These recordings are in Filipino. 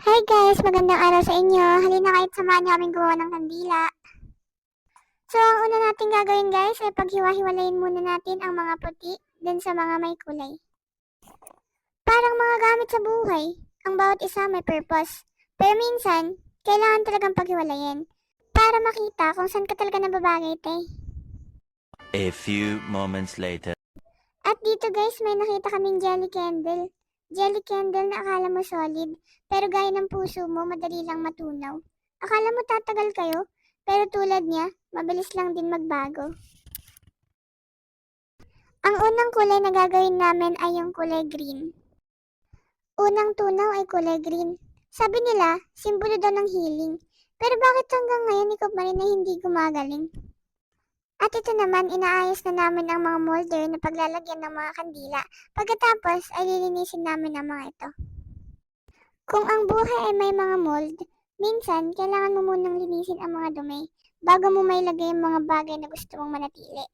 Hi guys! Magandang araw sa inyo. Halina kahit samahan niyo kaming gumawa ng kandila. So, ang una natin gagawin guys ay paghiwa-hiwalayin muna natin ang mga puti dun sa mga may kulay. Parang mga gamit sa buhay, ang bawat isa may purpose. Pero minsan, kailangan talagang paghiwalayin para makita kung saan ka talaga nababagay, te. A few moments later. At dito guys, may nakita kaming jelly candle. Jelly candle na akala mo solid, pero gaya ng puso mo, madali lang matunaw. Akala mo tatagal kayo, pero tulad niya, mabilis lang din magbago. Ang unang kulay na gagawin namin ay yung kulay green. Unang tunaw ay kulay green. Sabi nila, simbolo daw ng healing. Pero bakit hanggang ngayon ikaw pa rin na hindi gumagaling? At ito naman, inaayos na namin ang mga molder na paglalagyan ng mga kandila. Pagkatapos ay lilinisin namin ang mga ito. Kung ang buhay ay may mga mold, minsan kailangan mo munang linisin ang mga dumi bago mo mailagay ang mga bagay na gusto mong manatili.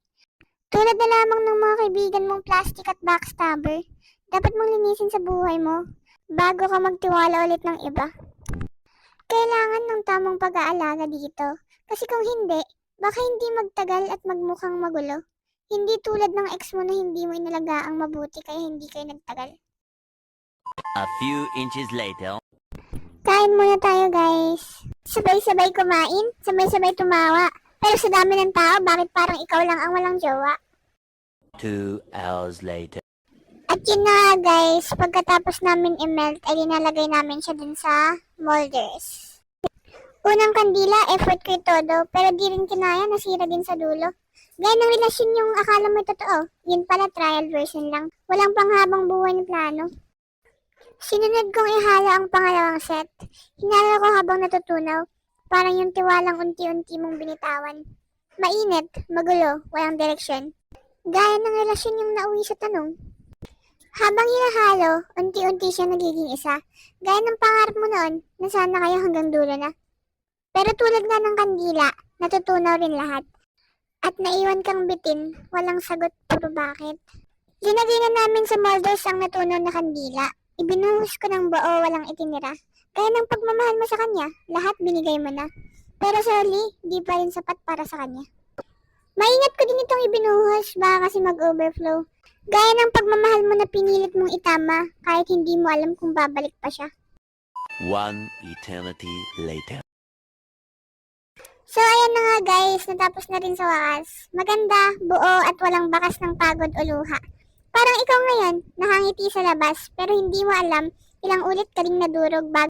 Tulad na lamang ng mga kaibigan mong plastic at backstabber, dapat mong linisin sa buhay mo bago ka magtiwala ulit ng iba. Kailangan ng tamang pag-aalaga dito, kasi kung hindi, baka hindi magtagal at magmukhang magulo. Hindi tulad ng ex mo na hindi mo inalagaang mabuti kaya hindi kayo nagtagal. A few inches later. Kain muna tayo guys. Sabay-sabay kumain, sabay-sabay tumawa. Pero sa dami ng tao, bakit parang ikaw lang ang walang jowa? 2 hours later. At yun na nga guys, pagkatapos namin i-melt ay linalagay namin siya dun sa molders. Unang kandila, effort ko todo, pero di rin kinaya, nasira din sa dulo. Gaya ng relasyon yung akala mo totoo, yun pala trial version lang. Walang panghabang buhay ni plano. Sinunod kong ihala ang pangalawang set. Hinala ko habang natutunaw, parang yung tiwalang unti-unti mong binitawan. Mainit, magulo, walang direksyon. Gaya ng relasyon yung nauwi sa tanong. Habang hinahalo, unti-unti siya nagiging isa. Gaya ng pangarap mo noon, na sana kayo hanggang dulo na. Pero tulad nga ng kandila, natutunaw rin lahat. At naiwan kang bitin, walang sagot, puro bakit. Linagay na namin sa molders ang natunaw na kandila. Ibinuhos ko ng buo, walang itinira. Kaya ng pagmamahal mo sa kanya, lahat binigay mo na. Pero sa huli, di pa rin sapat para sa kanya. Maingat ko din itong ibinuhos, baka kasi mag-overflow. Gaya ng pagmamahal mo na pinilit mong itama, kahit hindi mo alam kung babalik pa siya. 1 eternity later. So ayan na nga guys, natapos na rin sa wakas. Maganda, buo at walang bakas ng pagod o luha. Parang ikaw ngayon, nakangiti sa labas pero hindi mo alam ilang ulit ka ring nadurog bago